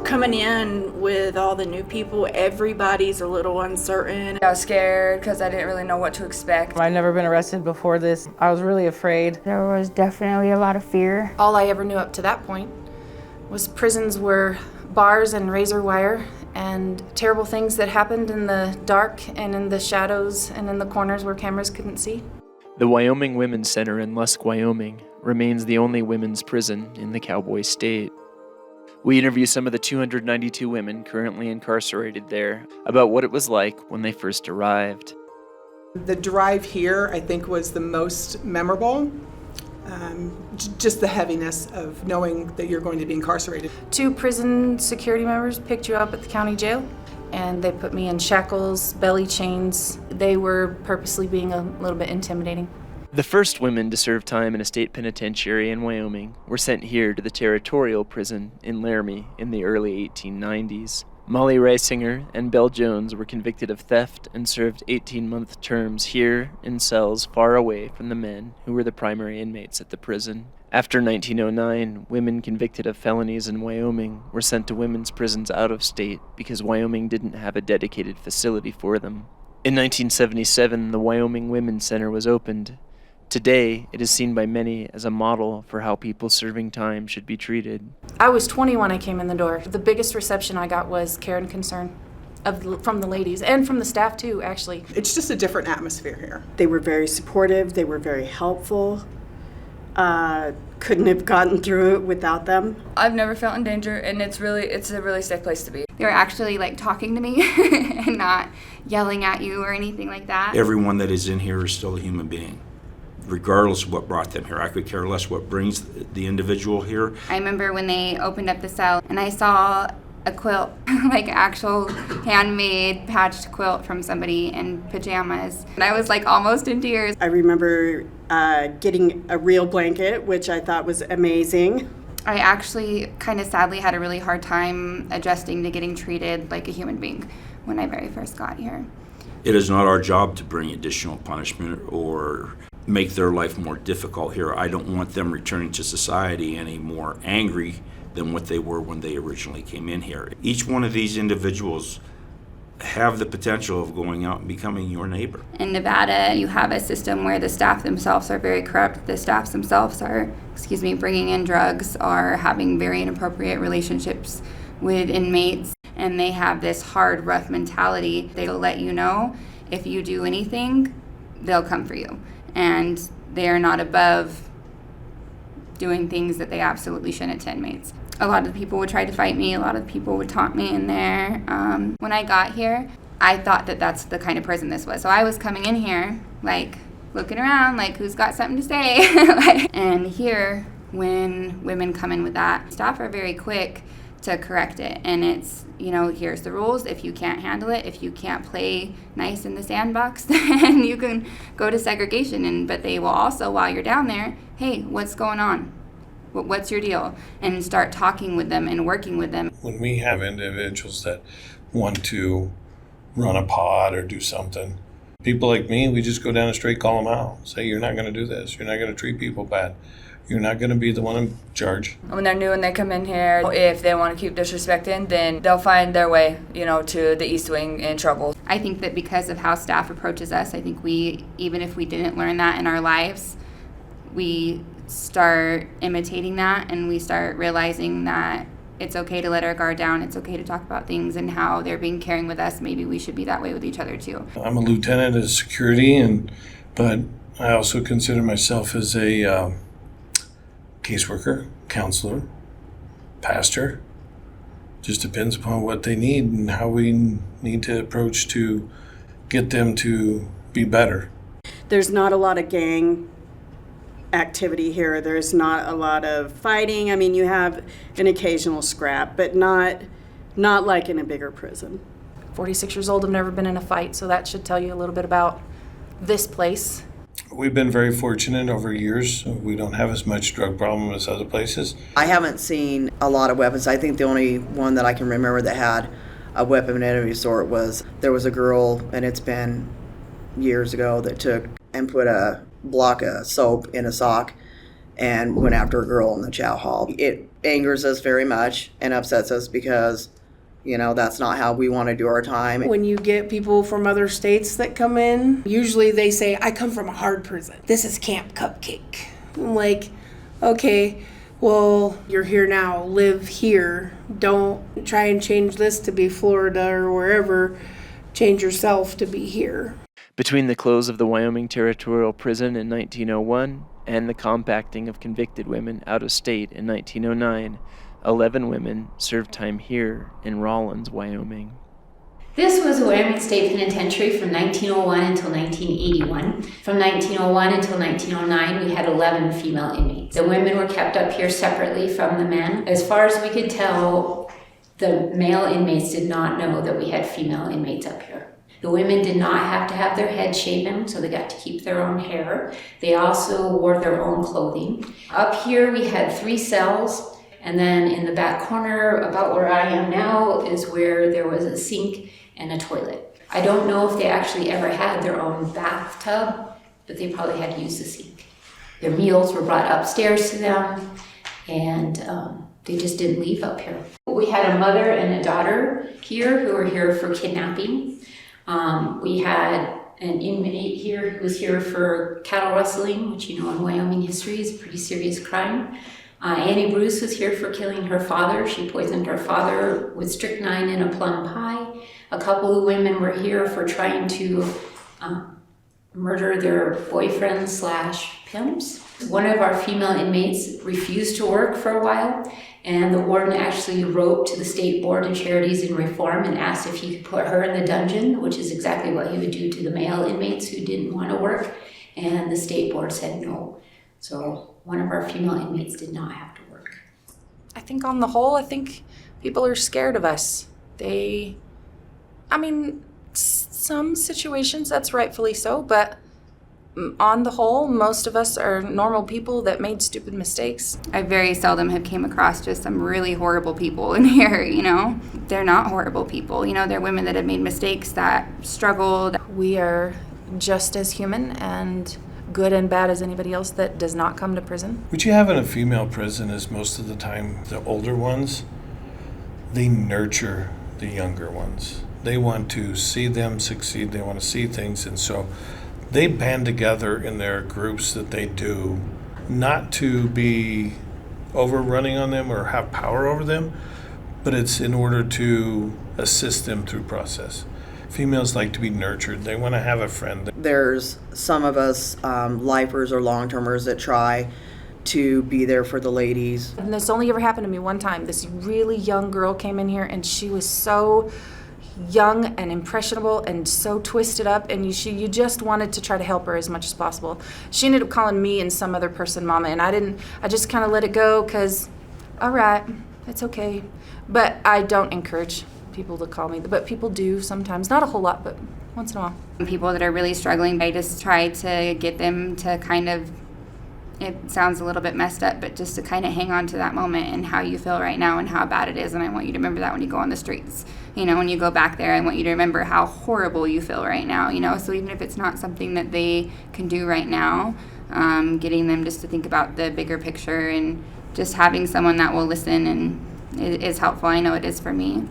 Coming in with all the new people, everybody's a little uncertain. I was scared because I didn't really know what to expect. I'd never been arrested before this. I was really afraid. There was definitely a lot of fear. All I ever knew up to that point was prisons were bars and razor wire and terrible things that happened in the dark and in the shadows and in the corners where cameras couldn't see. The Wyoming Women's Center in Lusk, Wyoming remains the only women's prison in the Cowboy State. We interview some of the 292 women currently incarcerated there about what it was like when they first arrived. The drive here, I think, was the most memorable. Just the heaviness of knowing that you're going to be incarcerated. 2 prison security members picked you up at the county jail, and they put me in shackles, belly chains. They were purposely being a little bit intimidating. The first women to serve time in a state penitentiary in Wyoming were sent here to the territorial prison in Laramie in the early 1890s. Molly Reisinger and Belle Jones were convicted of theft and served 18-month terms here in cells far away from the men who were the primary inmates at the prison. After 1909, women convicted of felonies in Wyoming were sent to women's prisons out of state because Wyoming didn't have a dedicated facility for them. In 1977, the Wyoming Women's Center was opened. Today, it is seen by many as a model for how people serving time should be treated. I was 20 when I came in the door. The biggest reception I got was care and concern from the ladies and from the staff too, actually. It's just a different atmosphere here. They were very supportive, they were very helpful. Couldn't have gotten through it without them. I've never felt in danger, and it's a really safe place to be. They were actually talking to me and not yelling at you or anything like that. Everyone that is in here is still a human being, regardless of what brought them here. I could care less what brings the individual here. I remember when they opened up the cell and I saw a quilt, actual handmade patched quilt from somebody in pajamas. And I was almost in tears. I remember getting a real blanket, which I thought was amazing. I actually kind of sadly had a really hard time adjusting to getting treated like a human being when I very first got here. It is not our job to bring additional punishment or make their life more difficult here. I don't want them returning to society any more angry than what they were when they originally came in here. Each one of these individuals have the potential of going out and becoming your neighbor. In Nevada, you have a system where the staff themselves are very corrupt. The staff themselves are, bringing in drugs, are having very inappropriate relationships with inmates, and they have this hard, rough mentality. They'll let you know if you do anything, they'll come for you. And they are not above doing things that they absolutely shouldn't to inmates. A lot of the people would try to fight me. A lot of people would taunt me in there. When I got here, I thought that that's the kind of prison this was. So I was coming in here, looking around, who's got something to say? And here, when women come in with that, staff are very quick to correct it. And it's, here's the rules. If you can't handle it, if you can't play nice in the sandbox, then you can go to segregation. But they will also, while you're down there, hey, what's going on? What's your deal? And start talking with them and working with them. When we have individuals that want to run a pod or do something, people like me, we just go down the street, call them out, say, you're not going to do this. You're not going to treat people bad. You're not going to be the one in charge. When they're new and they come in here, if they want to keep disrespecting, then they'll find their way, to the East Wing in trouble. I think that because of how staff approaches us, I think even if we didn't learn that in our lives, we start imitating that, and we start realizing that it's okay to let our guard down. It's okay to talk about things and how they're being caring with us. Maybe we should be that way with each other too. I'm a lieutenant of security, but I also consider myself as a caseworker, counselor, pastor. Just depends upon what they need and how we need to approach to get them to be better. There's not a lot of gang activity here. There's not a lot of fighting. You have an occasional scrap, but not like in a bigger prison. 46 years old, I've never been in a fight, so that should tell you a little bit about this place. We've been very fortunate over years. We don't have as much drug problem as other places. I haven't seen a lot of weapons. I think the only one that I can remember that had a weapon of any sort was there was a girl, and it's been years ago, that took and put a block of soap in a sock and went after a girl in the chow hall. It angers us very much and upsets us because, that's not how we want to do our time. When you get people from other states that come in, usually they say, I come from a hard prison. This is Camp Cupcake. I'm like, okay, well, you're here now, live here. Don't try and change this to be Florida or wherever. Change yourself to be here. Between the close of the Wyoming Territorial Prison in 1901 and the compacting of convicted women out of state in 1909, 11 women served time here in Rawlins, Wyoming. This was Wyoming State Penitentiary from 1901 until 1981. From 1901 until 1909, we had 11 female inmates. The women were kept up here separately from the men. As far as we could tell, the male inmates did not know that we had female inmates up here. The women did not have to have their heads shaven, so they got to keep their own hair. They also wore their own clothing. Up here, we had 3 cells, and then in the back corner, about where I am now, is where there was a sink and a toilet. I don't know if they actually ever had their own bathtub, but they probably had to use the sink. Their meals were brought upstairs to them, and they just didn't leave up here. We had a mother and a daughter here who were here for kidnapping. We had an inmate here who was here for cattle rustling, which in Wyoming history is a pretty serious crime. Annie Bruce was here for killing her father. She poisoned her father with strychnine in a plum pie. A couple of women were here for trying to murder their boyfriends/pimps. One of our female inmates refused to work for a while, and the warden actually wrote to the State Board of Charities and Reform and asked if he could put her in the dungeon, which is exactly what he would do to the male inmates who didn't want to work, and the State Board said no. So one of our female inmates did not have to work. I think on the whole, people are scared of us. Some situations that's rightfully so, but on the whole, most of us are normal people that made stupid mistakes. I very seldom have came across just some really horrible people in here, They're not horrible people. They're women that have made mistakes, that struggled. We are just as human and good and bad as anybody else that does not come to prison. What you have in a female prison is most of the time the older ones, they nurture the younger ones. They want to see them succeed. They want to see things. And so they band together in their groups that they do, not to be overrunning on them or have power over them, but it's in order to assist them through process. Females like to be nurtured. They want to have a friend. There's some of us lifers or long-termers that try to be there for the ladies. And this only ever happened to me one time. This really young girl came in here and she was so young and impressionable and so twisted up, and you just wanted to try to help her as much as possible. She ended up calling me and some other person mama, and I just kind of let it go because, all right, it's okay. But I don't encourage people to call me, but people do sometimes. Not a whole lot, but once in a while. People that are really struggling, I just try to get them to kind of, it sounds a little bit messed up, but just to kind of hang on to that moment and how you feel right now and how bad it is. And I want you to remember that when you go on the streets. When you go back there, I want you to remember how horrible you feel right now, So even if it's not something that they can do right now, getting them just to think about the bigger picture and just having someone that will listen and is helpful. I know it is for me.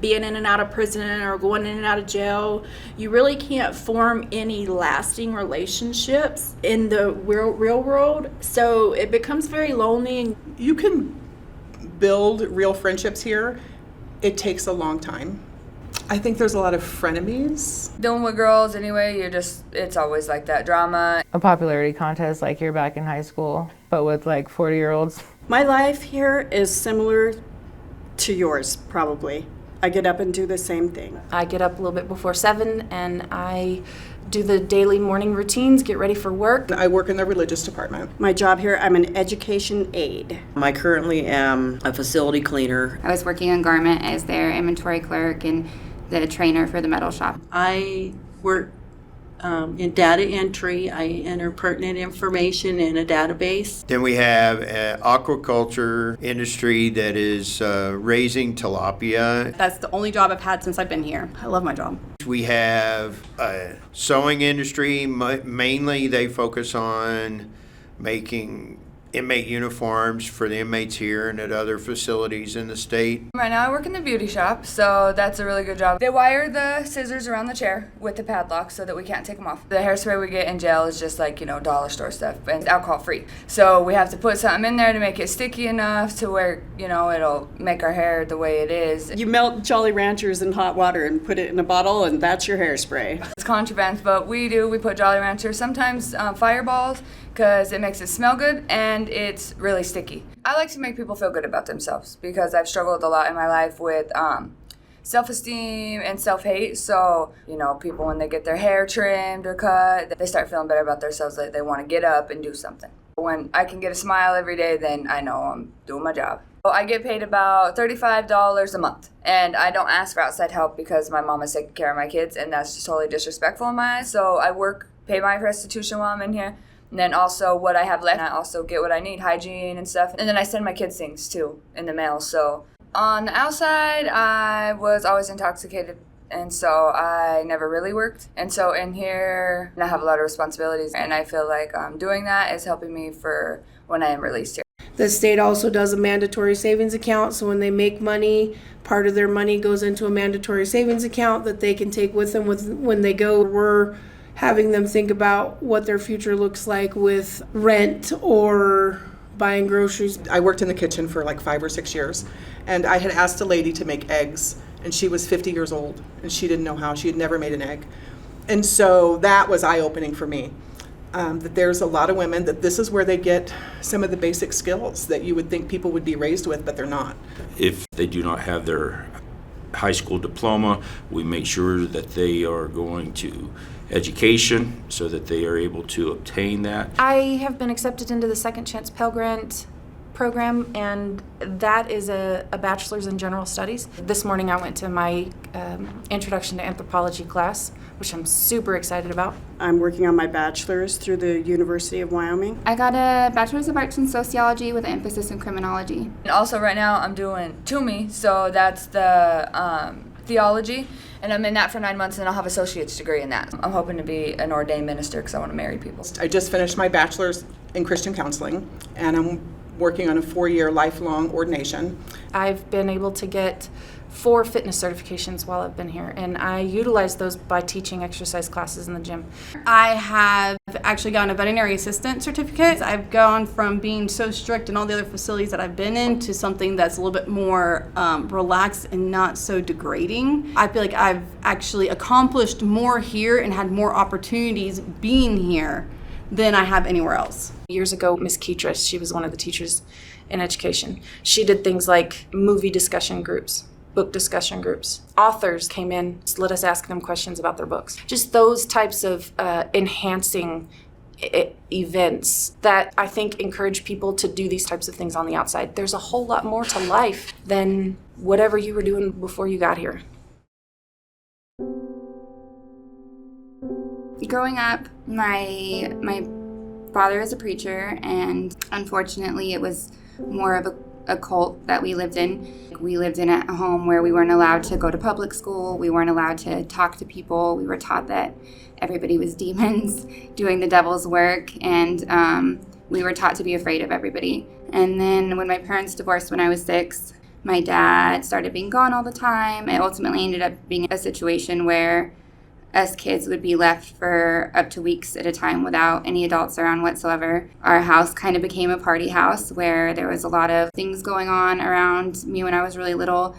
Being in and out of prison or going in and out of jail, you really can't form any lasting relationships in the real world. So it becomes very lonely. You can build real friendships here. It takes a long time. I think there's a lot of frenemies. Dealing with girls anyway, it's always like that drama. A popularity contest like you're back in high school, but with like 40-year-olds. My life here is similar to yours, probably. I get up and do the same thing. I get up a little bit before 7 and I do the daily morning routines, get ready for work. I work in the religious department. My job here, I'm an education aide. I currently am a facility cleaner. I was working on Garment as their inventory clerk and the trainer for the metal shop. I work in data entry. I enter pertinent information in a database. Then we have an aquaculture industry that is raising tilapia. That's the only job I've had since I've been here. I love my job. We have a sewing industry. Mainly they focus on making inmate uniforms for the inmates here and at other facilities in the state. Right now I work in the beauty shop, so that's a really good job. They wire the scissors around the chair with the padlock so that we can't take them off. The hairspray we get in jail is just like, dollar store stuff, and it's alcohol free. So we have to put something in there to make it sticky enough to where, it'll make our hair the way it is. You melt Jolly Ranchers in hot water and put it in a bottle, and that's your hairspray. It's contraband, but we put Jolly Ranchers, sometimes Fireballs, because it makes it smell good and it's really sticky. I like to make people feel good about themselves because I've struggled a lot in my life with self-esteem and self-hate. So, people, when they get their hair trimmed or cut, they start feeling better about themselves, like they want to get up and do something. When I can get a smile every day, then I know I'm doing my job. I get paid about $35 a month, and I don't ask for outside help because my mom is taking care of my kids, and that's just totally disrespectful in my eyes. So I pay my restitution while I'm in here, and then also what I have left, I also get what I need, hygiene and stuff, and then I send my kids things too in the mail. So on the outside, I was always intoxicated, and so I never really worked. And so in here, I have a lot of responsibilities, and I feel like doing that is helping me for when I am released here. The state also does a mandatory savings account, so when they make money, part of their money goes into a mandatory savings account that they can take with them when they go. We're having them think about what their future looks like with rent or buying groceries. I worked in the kitchen for like 5 or 6 years, and I had asked a lady to make eggs, and she was 50 years old, and she didn't know how. She had never made an egg. And so that was eye-opening for me. That there's a lot of women that this is where they get some of the basic skills that you would think people would be raised with, but they're not. If they do not have their high school diploma, we make sure that they are going to education so that they are able to obtain that. I have been accepted into the Second Chance Pell Grant program, and that is a bachelor's in general studies. This morning I went to my introduction to anthropology class, which I'm super excited about. I'm working on my bachelor's through the University of Wyoming. I got a bachelor's of arts in sociology with an emphasis in criminology. And also right now I'm doing TUMI, so that's the theology, and I'm in that for 9 months, and I'll have associate's degree in that. I'm hoping to be an ordained minister because I want to marry people. I just finished my bachelor's in Christian counseling, and I'm working on a 4-year lifelong ordination. I've been able to get 4 fitness certifications while I've been here, and I utilize those by teaching exercise classes in the gym. I have actually gotten a veterinary assistant certificate. I've gone from being so strict in all the other facilities that I've been in to something that's a little bit more relaxed and not so degrading. I feel like I've actually accomplished more here and had more opportunities being here than I have anywhere else. Years ago, Miss Ketris, she was one of the teachers in education. She did things like movie discussion groups, book discussion groups. Authors came in, let us ask them questions about their books. Just those types of enhancing events that I think encourage people to do these types of things on the outside. There's a whole lot more to life than whatever you were doing before you got here. Growing up, my father is a preacher, and unfortunately it was more of a cult that we lived in. We lived in a home where we weren't allowed to go to public school, we weren't allowed to talk to people, we were taught that everybody was demons doing the devil's work, and we were taught to be afraid of everybody. And then when my parents divorced when I was 6, my dad started being gone all the time. It ultimately ended up being a situation where us kids would be left for up to weeks at a time without any adults around whatsoever. Our house kind of became a party house where there was a lot of things going on around me when I was really little.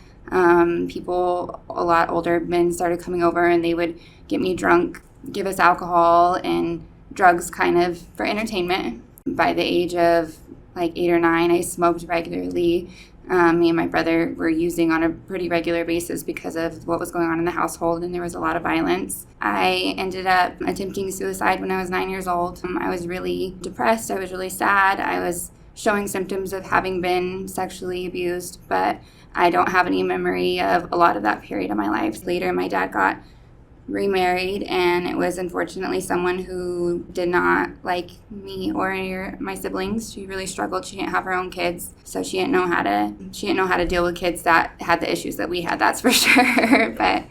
People, a lot older men, started coming over and they would get me drunk, give us alcohol and drugs kind of for entertainment. By the age of like 8 or 9, I smoked regularly. Me and my brother were using on a pretty regular basis because of what was going on in the household, and there was a lot of violence. I ended up attempting suicide when I was 9 years old. I was really depressed. I was really sad. I was showing symptoms of having been sexually abused, but I don't have any memory of a lot of that period of my life. Later, my dad got remarried, and it was unfortunately someone who did not like me or my siblings. She really struggled. She didn't have her own kids, so she didn't know how to deal with kids that had the issues that we had, that's for sure. But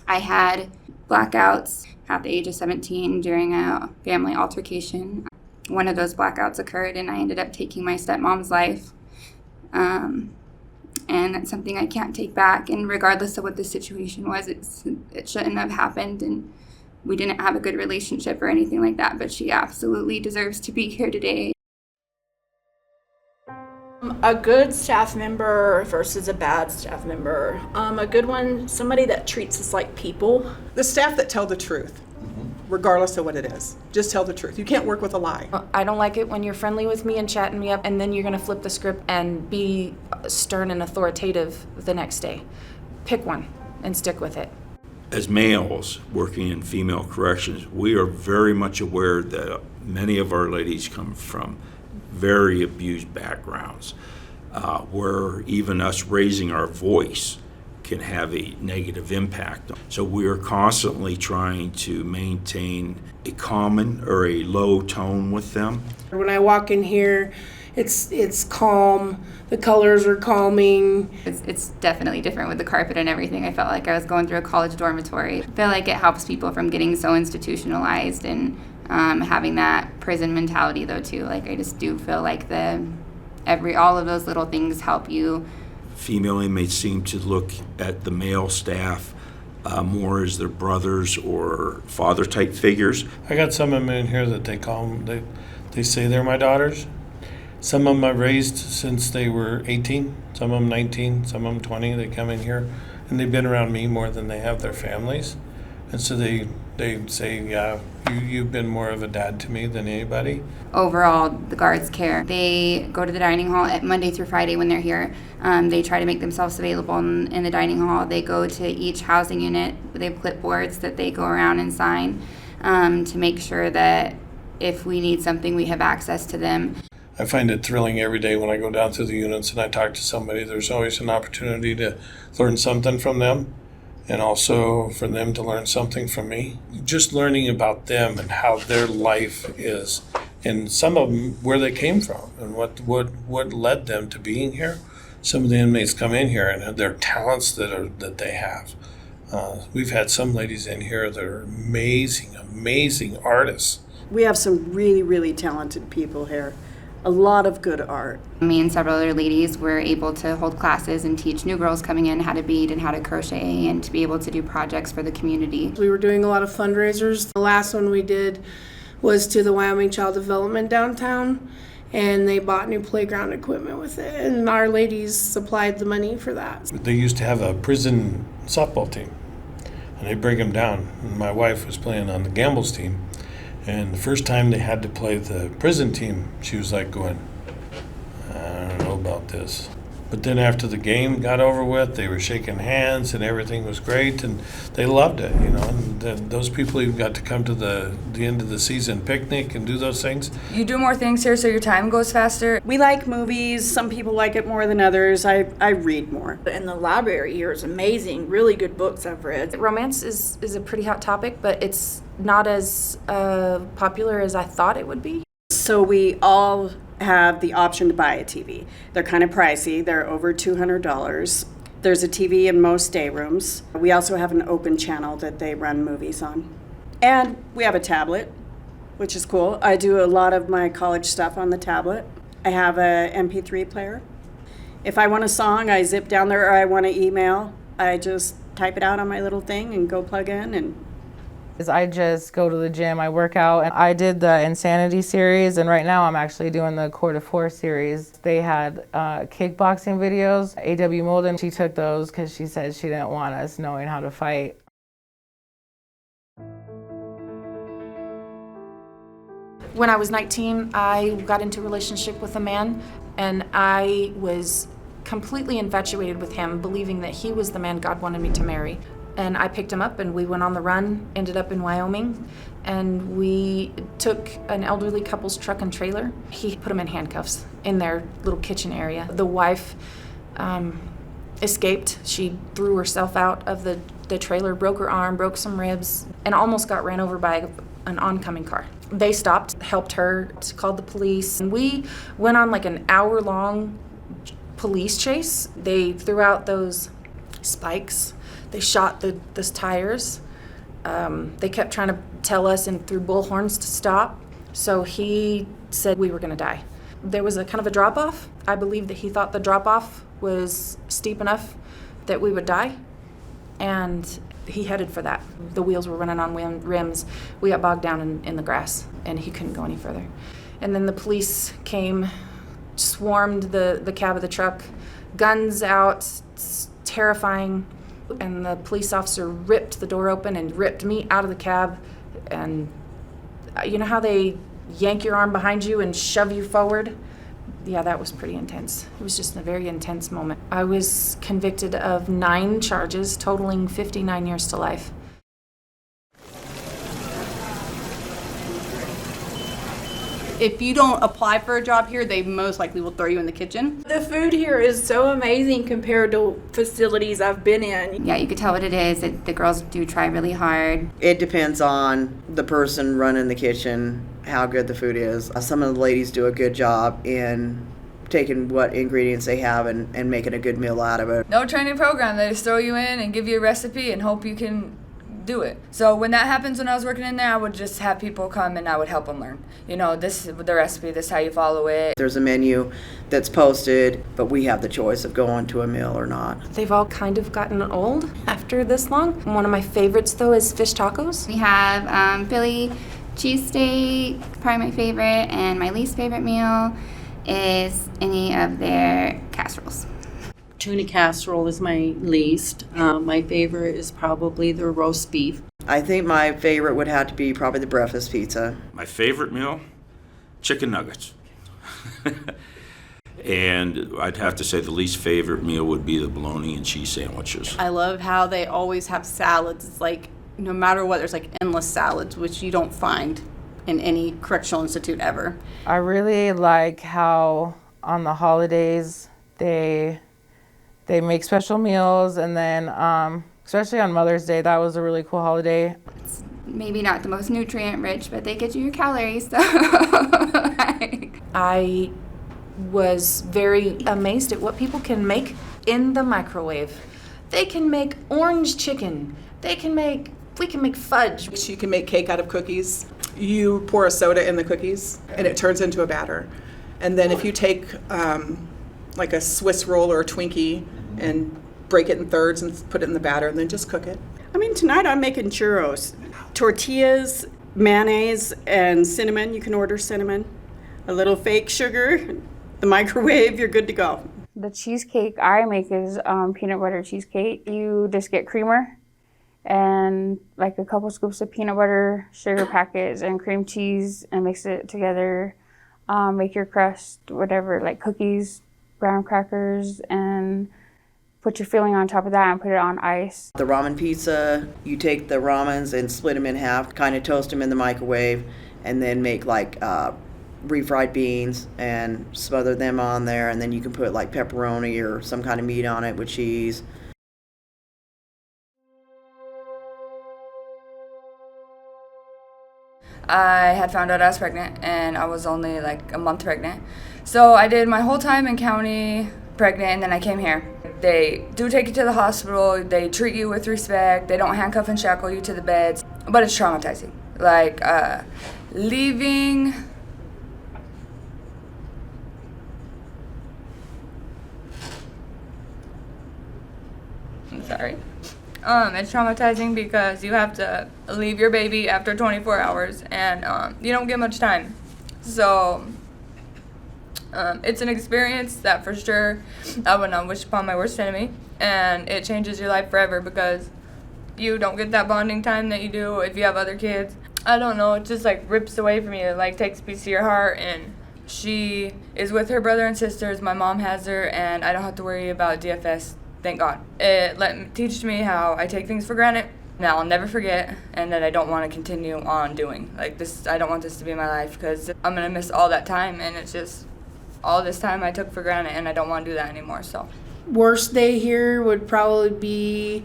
I had blackouts at the age of 17 during a family altercation. one of those blackouts occurred and I ended up taking my stepmom's life. And that's something I can't take back. And regardless of what the situation was, it shouldn't have happened. And we didn't have a good relationship or anything like that, but she absolutely deserves to be here today. A good staff member versus a bad staff member. A good one, somebody that treats us like people. The staff that tell the truth, regardless of what it is. Just tell the truth. You can't work with a lie. I don't like it when you're friendly with me and chatting me up, and then you're going to flip the script and be stern and authoritative the next day. Pick one and stick with it. As males working in female corrections, we are very much aware that many of our ladies come from very abused backgrounds, where even us raising our voice can have a negative impact. So we are constantly trying to maintain a common or a low tone with them. When I walk in here, it's calm. The colors are calming. It's definitely different with the carpet and everything. I felt like I was going through a college dormitory. I feel like it helps people from getting so institutionalized and having that prison mentality though too. Like I just do feel like all of those little things help you. Female inmates seem to look at the male staff more as their brothers or father-type figures. I got some of them in here that they call them, they say they're my daughters. Some of them I raised since they were 18, some of them 19, some of them 20. They come in here and they've been around me more than they have their families. And so they say, yeah, you've been more of a dad to me than anybody. Overall, the guards care. They go to the dining hall Monday through Friday when they're here. They try to make themselves available in the dining hall. They go to each housing unit. They have clipboards that they go around and sign to make sure that if we need something, we have access to them. I find it thrilling every day when I go down through the units and I talk to somebody. There's always an opportunity to learn something from them, and also for them to learn something from me. Just learning about them and how their life is, and some of them where they came from and what led them to being here. Some of the inmates come in here and their talents that they have. We've had some ladies in here that are amazing artists. We have some really, really talented people here. A lot of good art. Me and several other ladies were able to hold classes and teach new girls coming in how to bead and how to crochet and to be able to do projects for the community. We were doing a lot of fundraisers. The last one we did was to the Wyoming Child Development downtown, and they bought new playground equipment with it, and our ladies supplied the money for that. They used to have a prison softball team, and they'd bring them down. And my wife was playing on the Gambles team. And the first time they had to play the prison team, she was like going, I don't know about this. But then after the game got over with, they were shaking hands and everything was great and they loved it, you know. And those people who got to come to the end of the season picnic and do those things. You do more things here so your time goes faster. We like movies. Some people like it more than others. I read more. And the library here is amazing. Really good books I've read. Romance is a pretty hot topic, but it's not as popular as I thought it would be. So we all have the option to buy a TV. They're kind of pricey. They're over $200. There's a TV in most day rooms. We also have an open channel that they run movies on. And we have a tablet, which is cool. I do a lot of my college stuff on the tablet. I have a MP3 player. If I want a song, I zip down there, or I want to email, I just type it out on my little thing and go plug in. And I just go to the gym, I work out, and I did the Insanity series, and right now I'm actually doing the Court of Four series. They had kickboxing videos. A.W. Molden, she took those because she said she didn't want us knowing how to fight. When I was 19, I got into a relationship with a man, and I was completely infatuated with him, believing that he was the man God wanted me to marry. And I picked him up and we went on the run, ended up in Wyoming, and we took an elderly couple's truck and trailer. He put them in handcuffs in their little kitchen area. The wife escaped. She threw herself out of the trailer, broke her arm, broke some ribs, and almost got ran over by an oncoming car. They stopped, helped her, called the police, and we went on like an hour-long police chase. They threw out those spikes. They shot the tires. They kept trying to tell us and threw bullhorns to stop. So he said we were going to die. There was a kind of a drop-off. I believe that he thought the drop-off was steep enough that we would die, and he headed for that. The wheels were running on rims. We got bogged down in the grass, and he couldn't go any further. And then the police came, swarmed the cab of the truck, guns out, terrifying, and the police officer ripped the door open and ripped me out of the cab. And you know how they yank your arm behind you and shove you forward? Yeah, that was pretty intense. It was just a very intense moment. I was convicted of 9 charges, totaling 59 years to life. If you don't apply for a job here, they most likely will throw you in the kitchen. The food here is so amazing compared to facilities I've been in. Yeah, you could tell what it is. The girls do try really hard. It depends on the person running the kitchen, how good the food is. Some of the ladies do a good job in taking what ingredients they have and making a good meal out of it. No training program. They just throw you in and give you a recipe and hope you can do it. So when that happens, when I was working in there, I would just have people come and I would help them learn. You know, this is the recipe, this is how you follow it. There's a menu that's posted, but we have the choice of going to a meal or not. They've all kind of gotten old after this long. One of my favorites, though, is fish tacos. We have Philly cheesesteak, probably my favorite, and my least favorite meal is any of their casseroles. Tuna casserole is my least. My favorite is probably the roast beef. I think my favorite would have to be probably the breakfast pizza. My favorite meal? Chicken nuggets. And I'd have to say the least favorite meal would be the bologna and cheese sandwiches. I love how they always have salads. It's like no matter what, there's like endless salads, which you don't find in any correctional institute ever. I really like how on the holidays they make special meals, and then especially on Mother's Day, that was a really cool holiday. It's maybe not the most nutrient rich, but they get you your calories. So I was very amazed at what people can make in the microwave. They can make orange chicken. We can make fudge. You can make cake out of cookies. You pour a soda in the cookies and it turns into a batter. And then if you take like a Swiss roll or a Twinkie and break it in thirds and put it in the batter and then just cook it. I mean, tonight I'm making churros. Tortillas, mayonnaise, and cinnamon. You can order cinnamon. A little fake sugar, the microwave, you're good to go. The cheesecake I make is peanut butter cheesecake. You just get creamer and like a couple scoops of peanut butter, sugar packets, and cream cheese and mix it together. Make your crust, whatever, like cookies, graham crackers, and put your filling on top of that and put it on ice. The ramen pizza, you take the ramens and split them in half, kind of toast them in the microwave, and then make like refried beans and smother them on there, and then you can put like pepperoni or some kind of meat on it with cheese. I had found out I was pregnant, and I was only like a month pregnant. So I did my whole time in county pregnant, and then I came here. They do take you to the hospital, they treat you with respect, they don't handcuff and shackle you to the beds, but it's traumatizing. Like leaving it's traumatizing because you have to leave your baby after 24 hours and you don't get much time. So it's an experience that for sure I would not wish upon my worst enemy, and it changes your life forever because you don't get that bonding time that you do if you have other kids. I don't know, it just like rips away from you, it like takes a piece of your heart. And she is with her brother and sisters, my mom has her, and I don't have to worry about DFS. Thank God. It teach me how I take things for granted. Now I'll never forget, and that I don't want to continue on doing. Like this, I don't want this to be my life because I'm gonna miss all that time, and it's just all this time I took for granted, and I don't want to do that anymore. So, worst day here would probably be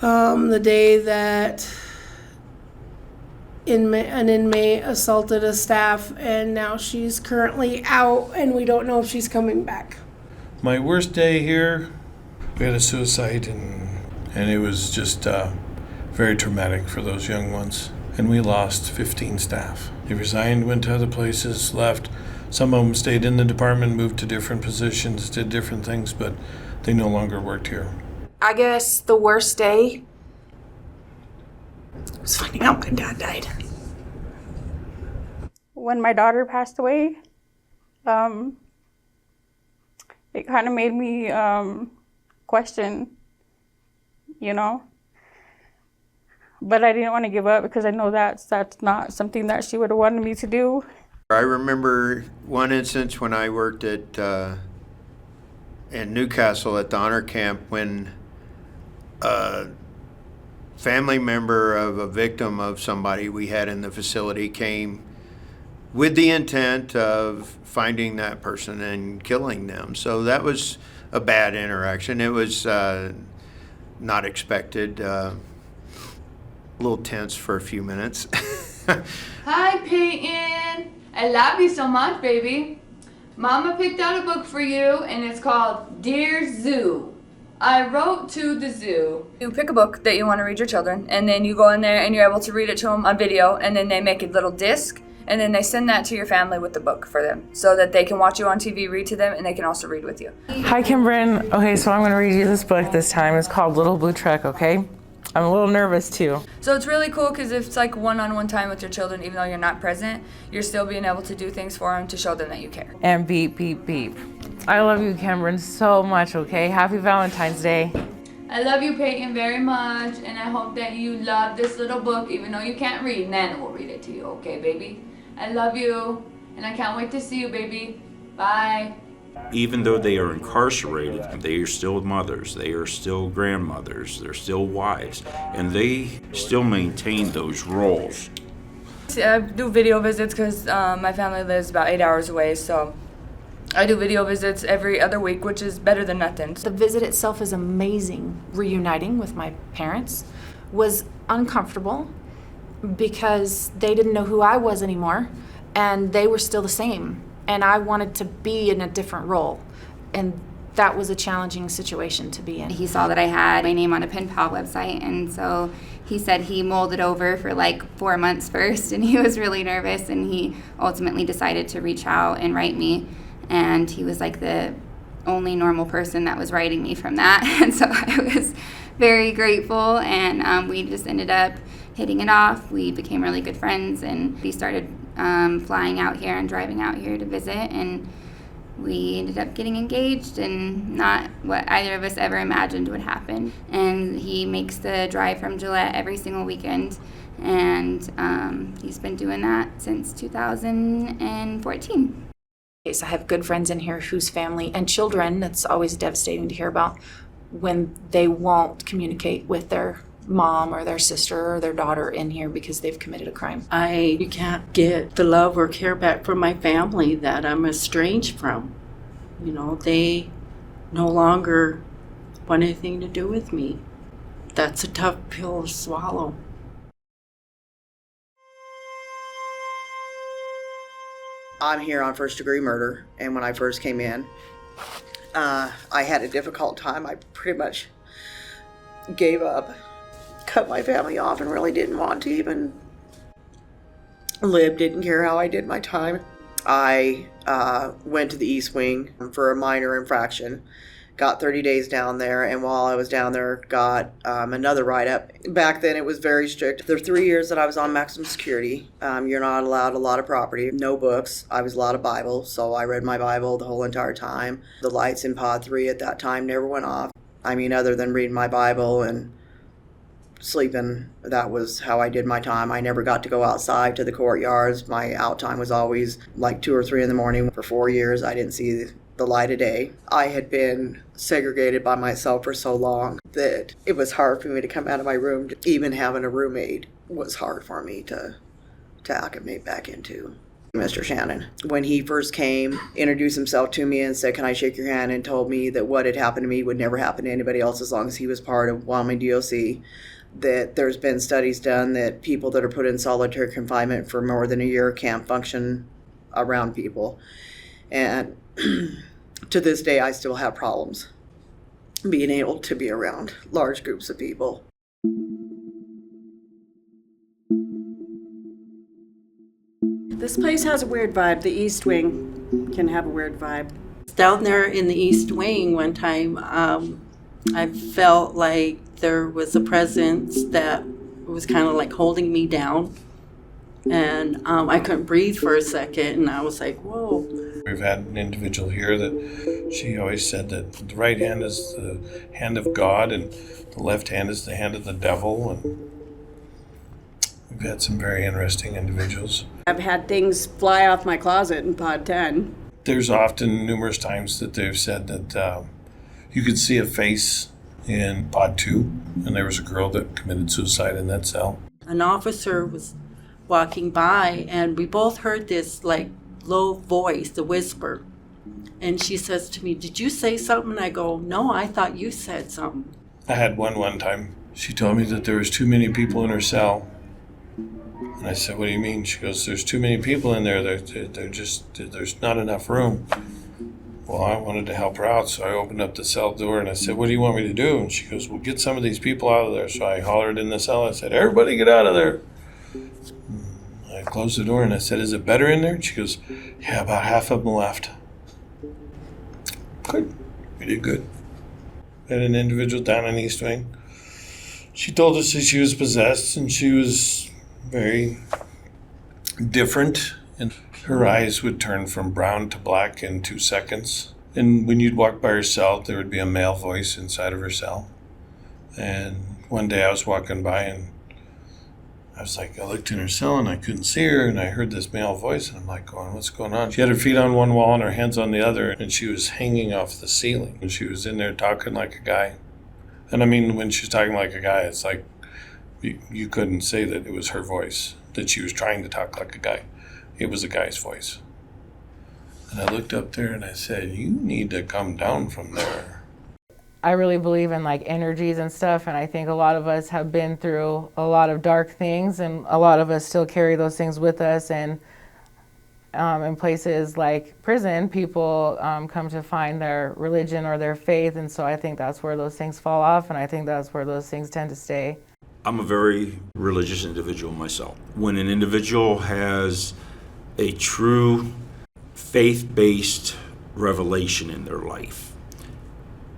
the day that an inmate assaulted a staff, and now she's currently out, and we don't know if she's coming back. My worst day here, we had a suicide, and it was just very traumatic for those young ones. and we lost 15 staff. They resigned, went to other places, left. Some of them stayed in the department, moved to different positions, did different things, but they no longer worked here. I guess the worst day was finding out my dad died. When my daughter passed away, it kind of made me question, But I didn't want to give up because I know that's not something that she would have wanted me to do. I remember one instance when I worked at in Newcastle at the honor camp when a family member of a victim of somebody we had in the facility came with the intent of finding that person and killing them. So that was a bad interaction. It was not expected. A little tense for a few minutes. Hi, Peyton. I love you so much, baby. Mama picked out a book for you, and it's called Dear Zoo. I wrote to the zoo. You pick a book that you want to read your children, and then you go in there and you're able to read it to them on video, and then they make a little disc, and then they send that to your family with the book for them so that they can watch you on TV, read to them, and they can also read with you. Hi, Kimbryn. Okay, so I'm going to read you this book this time. It's called Little Blue Truck, okay? I'm a little nervous too. So it's really cool because it's like one-on-one time with your children. Even though you're not present, you're still being able to do things for them to show them that you care. And beep, beep, beep. I love you, Kimbryn, so much, okay? Happy Valentine's Day. I love you, Peyton, very much, and I hope that you love this little book, even though you can't read. Nana will read it to you, okay, baby? I love you, and I can't wait to see you, baby. Bye. Even though they are incarcerated, they are still mothers, they are still grandmothers, they're still wives, and they still maintain those roles. I do video visits because my family lives about 8 hours away, so I do video visits every other week, which is better than nothing. The visit itself is amazing. Reuniting with my parents was uncomfortable because they didn't know who I was anymore, and they were still the same. And I wanted to be in a different role. And that was a challenging situation to be in. He saw that I had my name on a pen pal website, and so he said he mulled it over for like 4 months first, and he was really nervous, and he ultimately decided to reach out and write me. And he was like the only normal person that was writing me from that. And so I was very grateful, and we just ended up hitting it off. We became really good friends, and we started flying out here and driving out here to visit, and we ended up getting engaged, and not what either of us ever imagined would happen. And he makes the drive from Gillette every single weekend, and he's been doing that since 2014. I have good friends in here whose family and children, that's always devastating to hear about, when they won't communicate with their mom or their sister or their daughter in here because they've committed a crime. I can't get the love or care back from my family that I'm estranged from. They no longer want anything to do with me. That's a tough pill to swallow. I'm here on first-degree murder, and when I first came in, I had a difficult time. I pretty much gave up, cut my family off, and really didn't want to even live, didn't care how I did my time. I went to the East Wing for a minor infraction, got 30 days down there, and while I was down there, got another write-up. Back then, it was very strict. The 3 years that I was on maximum security, you're not allowed a lot of property, no books. I was allowed a Bible, so I read my Bible the whole entire time. The lights in Pod 3 at that time never went off. I mean, other than reading my Bible and sleeping, that was how I did my time. I never got to go outside to the courtyards. My out time was always like 2 or 3 in the morning. For 4 years, I didn't see the light of day. I had been segregated by myself for so long that it was hard for me to come out of my room. Even having a roommate was hard for me to acclimate back into. Mr. Shannon, when he first came, introduced himself to me and said, "Can I shake your hand?" and told me that what had happened to me would never happen to anybody else as long as he was part of Wyoming DOC. That there's been studies done that people that are put in solitary confinement for more than a year can't function around people. And to this day, I still have problems being able to be around large groups of people. This place has a weird vibe. The East Wing can have a weird vibe. Down there in the East Wing one time, I felt like there was a presence that was kind of like holding me down. And I couldn't breathe for a second, and I was like, whoa. We've had an individual here that she always said that the right hand is the hand of God and the left hand is the hand of the devil. And we've had some very interesting individuals. I've had things fly off my closet in Pod 10. There's often numerous times that they've said that you could see a face in Pod 2, and there was a girl that committed suicide in that cell. An officer was walking by, and we both heard this like low voice, a whisper. And she says to me, "Did you say something?" And I go, "No, I thought you said something." I had one time. She told me that there was too many people in her cell. And I said, "What do you mean?" She goes, "There's too many people in there. There's not enough room." Well, I wanted to help her out, so I opened up the cell door and I said, "What do you want me to do?" And she goes, "Well, get some of these people out of there." So I hollered in the cell. I said, "Everybody get out of there." I closed the door and I said, "Is it better in there?" And she goes, "Yeah, about half of them left." Good. We did good. Had an individual down in East Wing. She told us that she was possessed and she was very different, and her eyes would turn from brown to black in 2 seconds. And when you'd walk by her cell, there would be a male voice inside of her cell. And one day I was walking by and I looked in her cell and I couldn't see her, and I heard this male voice and I'm like going, "What's going on?" She had her feet on one wall and her hands on the other, and she was hanging off the ceiling, and she was in there talking like a guy. And I mean, when she's talking like a guy, it's like you couldn't say that it was her voice, that she was trying to talk like a guy. It was a guy's voice. And I looked up there and I said, "You need to come down from there." I really believe in like energies and stuff, and I think a lot of us have been through a lot of dark things, and a lot of us still carry those things with us. And in places like prison, people come to find their religion or their faith, and so I think that's where those things fall off, and I think that's where those things tend to stay. I'm a very religious individual myself. When an individual has a true faith-based revelation in their life,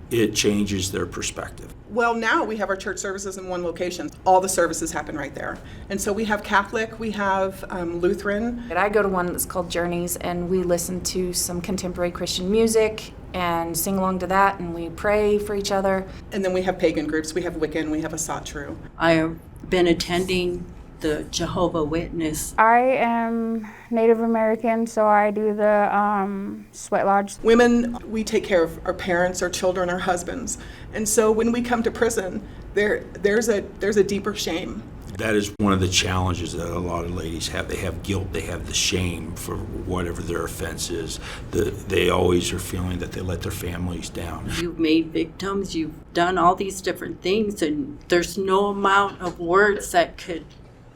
it changes their perspective. Well, now we have our church services in one location. All the services happen right there. And so we have Catholic, we have Lutheran. And I go to one that's called Journeys, and we listen to some contemporary Christian music and sing along to that, and we pray for each other. And then we have pagan groups. We have Wiccan, we have Asatru. I have been attending the Jehovah Witness. I am Native American, so I do the sweat lodge. Women, we take care of our parents, our children, our husbands. And so when we come to prison, there's a deeper shame. That is one of the challenges that a lot of ladies have. They have guilt, they have the shame for whatever their offense is. They always are feeling that they let their families down. You've made victims, you've done all these different things, and there's no amount of words that could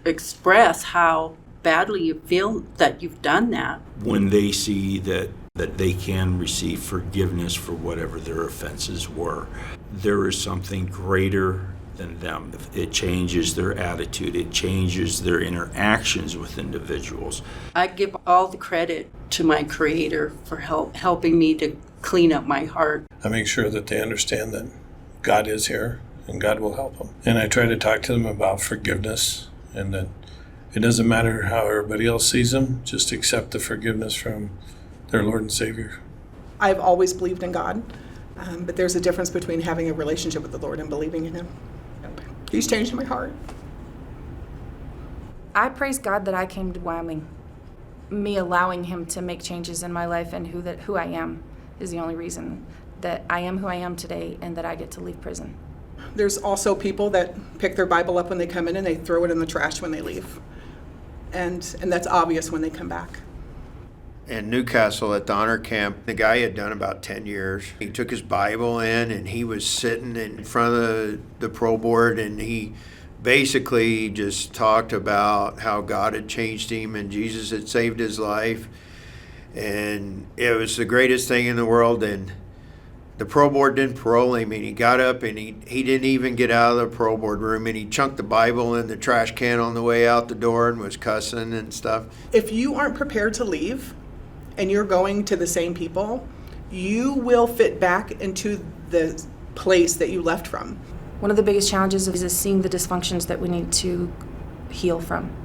express how badly you feel that you've done that. When they see that they can receive forgiveness for whatever their offenses were, there is something greater than them. It changes their attitude, it changes their interactions with individuals. I give all the credit to my Creator for helping me to clean up my heart. I make sure that they understand that God is here and God will help them. And I try to talk to them about forgiveness, and that it doesn't matter how everybody else sees them, just accept the forgiveness from their Lord and Savior. I've always believed in God, but there's a difference between having a relationship with the Lord and believing in Him. He's changed my heart. I praise God that I came to Wyoming. Me allowing Him to make changes in my life and who I am is the only reason that I am who I am today and that I get to leave prison. There's also people that pick their Bible up when they come in and they throw it in the trash when they leave. And that's obvious when they come back. In Newcastle at the honor camp, the guy had done about 10 years. He took his Bible in and he was sitting in front of the parole board, and he basically just talked about how God had changed him and Jesus had saved his life. And it was the greatest thing in the world. And The parole board didn't parole him, and he got up and he didn't even get out of the parole board room, and he chunked the Bible in the trash can on the way out the door and was cussing and stuff. If you aren't prepared to leave and you're going to the same people, you will fit back into the place that you left from. One of the biggest challenges is seeing the dysfunctions that we need to heal from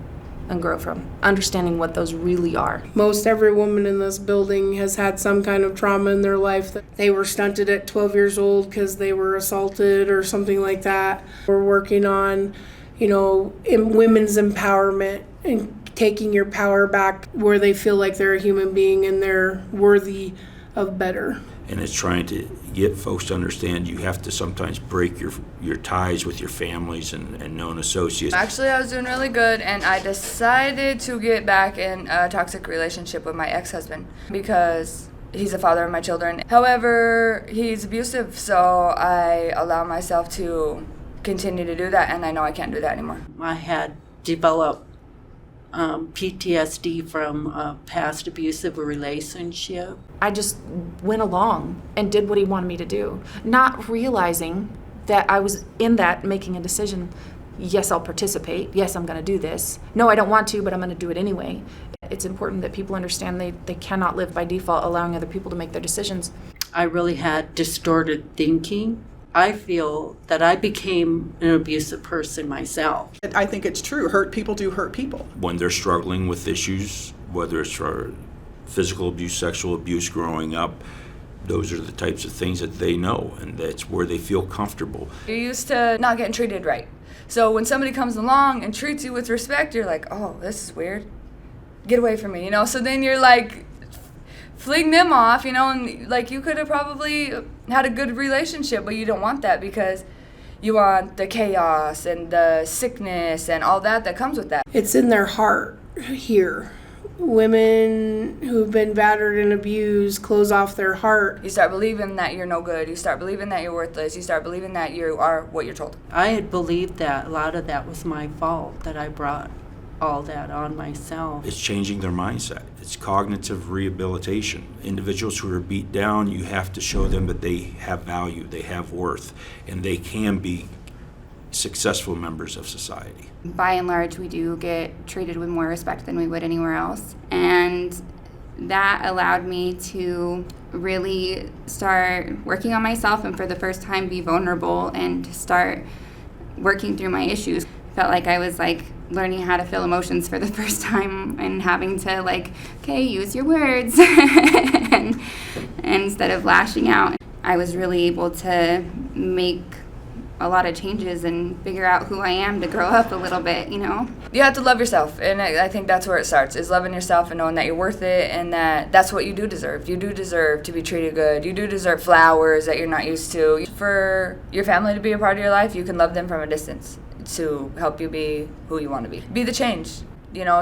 and grow from, understanding what those really are. Most every woman in this building has had some kind of trauma in their life. That they were stunted at 12 years old because they were assaulted or something like that. We're working on, in women's empowerment and taking your power back where they feel like they're a human being and they're worthy of better. And it's trying to get folks to understand you have to sometimes break your ties with your families and known associates. Actually, I was doing really good, and I decided to get back in a toxic relationship with my ex-husband because he's the father of my children. However, he's abusive, so I allow myself to continue to do that, and I know I can't do that anymore. I had developed PTSD from a past abusive relationship. I just went along and did what he wanted me to do, not realizing that I was in that making a decision. Yes, I'll participate. Yes, I'm going to do this. No, I don't want to, but I'm going to do it anyway. It's important that people understand they cannot live by default, allowing other people to make their decisions. I really had distorted thinking. I feel that I became an abusive person myself. I think it's true. Hurt people do hurt people. When they're struggling with issues, whether it's for physical abuse, sexual abuse growing up, those are the types of things that they know, and that's where they feel comfortable. You're used to not getting treated right. So when somebody comes along and treats you with respect, you're like, oh, this is weird. Get away from me, So then you're like, fling them off, and like you could have probably had a good relationship, but you don't want that because you want the chaos and the sickness and all that comes with that. It's in their heart here. Women who've been battered and abused close off their heart. You start believing that you're no good. You start believing that you're worthless. You start believing that you are what you're told. I had believed that a lot of that was my fault, that I brought all that on myself. It's changing their mindset. It's cognitive rehabilitation. Individuals who are beat down, you have to show them that they have value, they have worth, and they can be successful members of society. By and large, we do get treated with more respect than we would anywhere else. And that allowed me to really start working on myself and for the first time be vulnerable and start working through my issues. Felt like I was learning how to feel emotions for the first time and having to okay, use your words and instead of lashing out. I was really able to make a lot of changes and figure out who I am to grow up a little bit, You have to love yourself, and I think that's where it starts, is loving yourself and knowing that you're worth it and that's what you do deserve. You do deserve to be treated good. You do deserve flowers that you're not used to. For your family to be a part of your life, you can love them from a distance to help you be who you want to be. Be the change.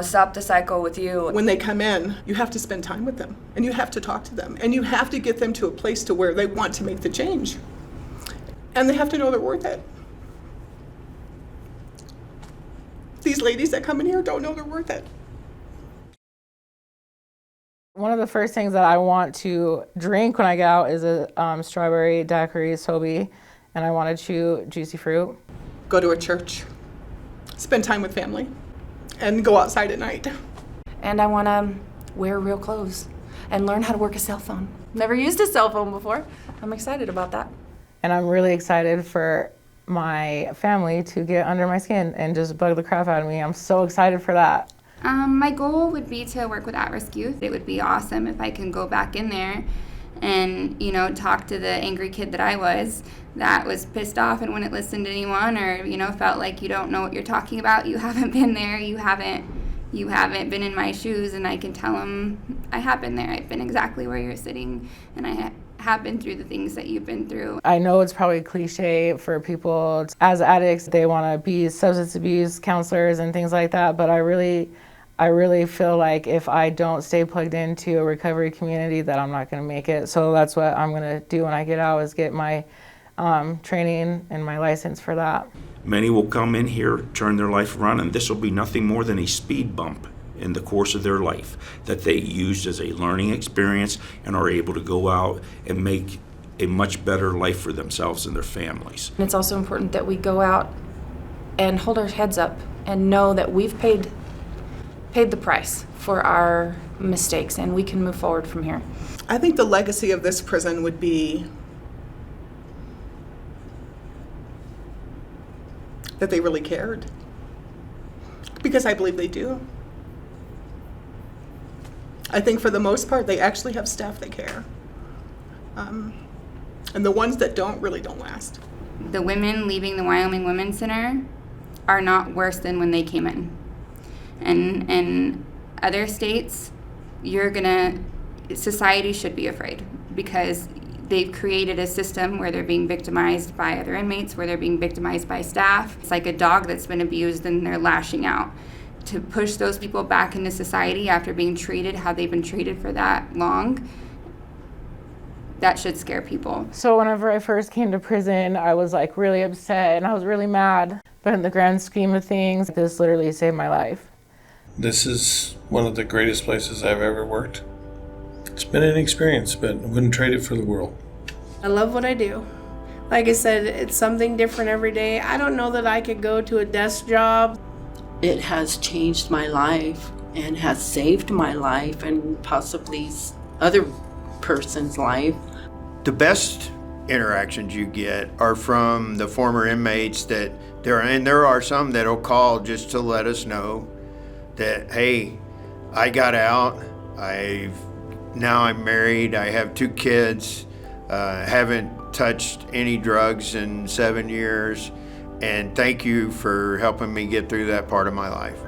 Stop the cycle with you. When they come in, you have to spend time with them, and you have to talk to them, and you have to get them to a place to where they want to make the change. And they have to know they're worth it. These ladies that come in here don't know they're worth it. One of the first things that I want to drink when I get out is a strawberry daiquiri Sobe, and I want to chew juicy fruit. Go to a church, spend time with family, and go outside at night. And I want to wear real clothes and learn how to work a cell phone. Never used a cell phone before. I'm excited about that. And I'm really excited for my family to get under my skin and just bug the crap out of me. I'm so excited for that. My goal would be to work with at-risk youth. It would be awesome if I can go back in there and, talk to the angry kid that was pissed off and wouldn't listen to anyone, or, felt like you don't know what you're talking about. You haven't been there. You haven't been in my shoes, and I can tell them I have been there. I've been exactly where you're sitting, and I have been through the things that you've been through. I know it's probably cliche for people as addicts, they want to be substance abuse counselors and things like that, but I really feel like if I don't stay plugged into a recovery community that I'm not going to make it. So that's what I'm going to do when I get out, is get my training and my license for that. Many will come in here, turn their life around, and this will be nothing more than a speed bump in the course of their life that they used as a learning experience and are able to go out and make a much better life for themselves and their families. And it's also important that we go out and hold our heads up and know that we've paid the price for our mistakes and we can move forward from here. I think the legacy of this prison would be that they really cared, because I believe they do. I think for the most part, they actually have staff that care. And the ones that don't really don't last. The women leaving the Wyoming Women's Center are not worse than when they came in. And in other states, society should be afraid, because they've created a system where they're being victimized by other inmates, where they're being victimized by staff. It's like a dog that's been abused and they're lashing out. To push those people back into society after being treated how they've been treated for that long, that should scare people. So whenever I first came to prison, I was like really upset and I was really mad. But in the grand scheme of things, this literally saved my life. This is one of the greatest places I've ever worked. It's been an experience, but I wouldn't trade it for the world. I love what I do. Like I said, it's something different every day. I don't know that I could go to a desk job. It has changed my life and has saved my life and possibly other person's life. The best interactions you get are from the former inmates there are some that'll call just to let us know that, hey, I got out, now I'm married, I have 2 kids, haven't touched any drugs in 7 years, and thank you for helping me get through that part of my life.